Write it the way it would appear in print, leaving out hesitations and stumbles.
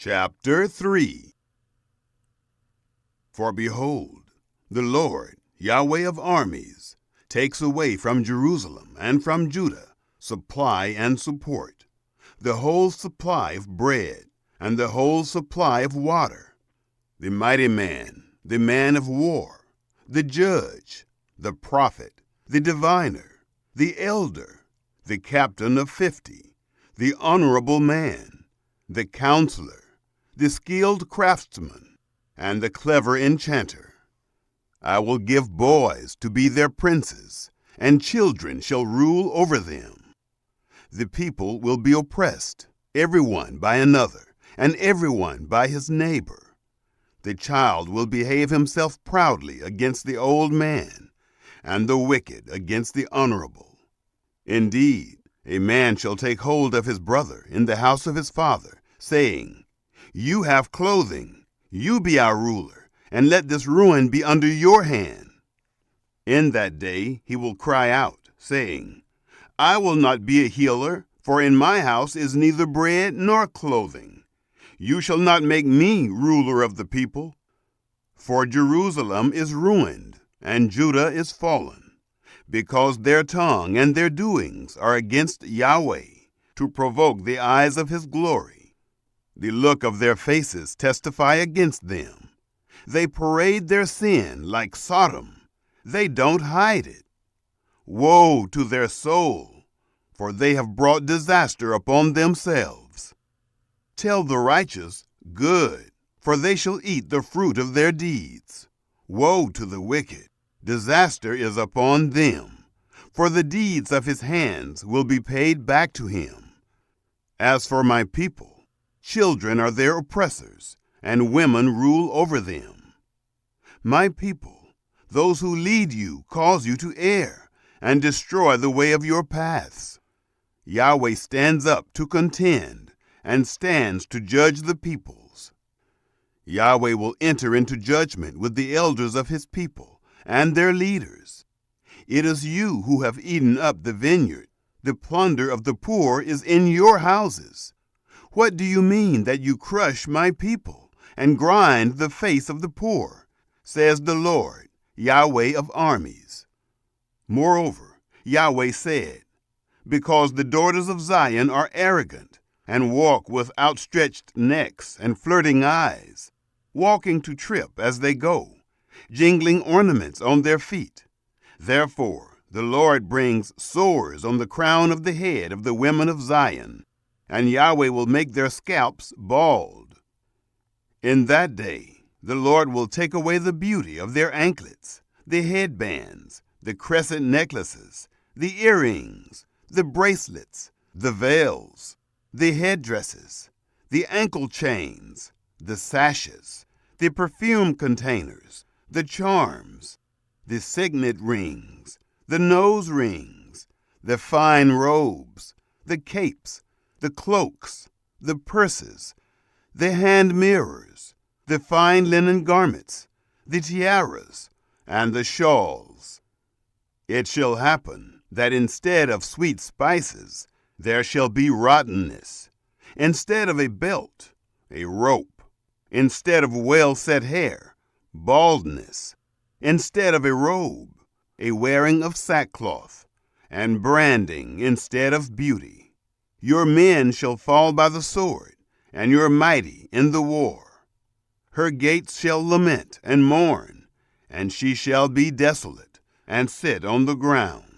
Chapter 3. For behold, the Lord, Yahweh of armies, takes away from Jerusalem and from Judah supply and support, the whole supply of bread and the whole supply of water, the mighty man, the man of war, the judge, the prophet, the diviner, the elder, the captain of 50, the honorable man, the counselor, the skilled craftsman, and the clever enchanter. I will give boys to be their princes, and children shall rule over them. The people will be oppressed, everyone by another, and everyone by his neighbor. The child will behave himself proudly against the old man, and the wicked against the honorable. Indeed, a man shall take hold of his brother in the house of his father, saying, You have clothing, you be our ruler, and let this ruin be under your hand. In that day he will cry out, saying, I will not be a healer, for in my house is neither bread nor clothing. You shall not make me ruler of the people. For Jerusalem is ruined, and Judah is fallen, because their tongue and their doings are against Yahweh, to provoke the eyes of his glory. The look of their faces testify against them. They parade their sin like Sodom. They don't hide it. Woe to their soul, for they have brought disaster upon themselves. Tell the righteous, Good, for they shall eat the fruit of their deeds. Woe to the wicked, disaster is upon them, for the deeds of his hands will be paid back to him. As for my people, children are their oppressors, and women rule over them. My people, those who lead you cause you to err, and destroy the way of your paths. Yahweh stands up to contend, and stands to judge the peoples. Yahweh will enter into judgment with the elders of his people, and their leaders. It is you who have eaten up the vineyard. The plunder of the poor is in your houses. What do you mean that you crush my people and grind the face of the poor, says the Lord, Yahweh of armies? Moreover, Yahweh said, Because the daughters of Zion are arrogant, and walk with outstretched necks and flirting eyes, walking to trip as they go, jingling ornaments on their feet. Therefore the Lord brings sores on the crown of the head of the women of Zion, and Yahweh will make their scalps bald. In that day the Lord will take away the beauty of their anklets, the headbands, the crescent necklaces, the earrings, the bracelets, the veils, the headdresses, the ankle chains, the sashes, the perfume containers, the charms, the signet rings, the nose rings, the fine robes, the capes, the cloaks, the purses, the hand mirrors, the fine linen garments, the tiaras, and the shawls. It shall happen that instead of sweet spices, there shall be rottenness. Instead of a belt, a rope. Instead of well-set hair, baldness. Instead of a robe, a wearing of sackcloth, and branding instead of beauty. Your men shall fall by the sword, and your mighty in the war. Her gates shall lament and mourn, and she shall be desolate, and sit on the ground.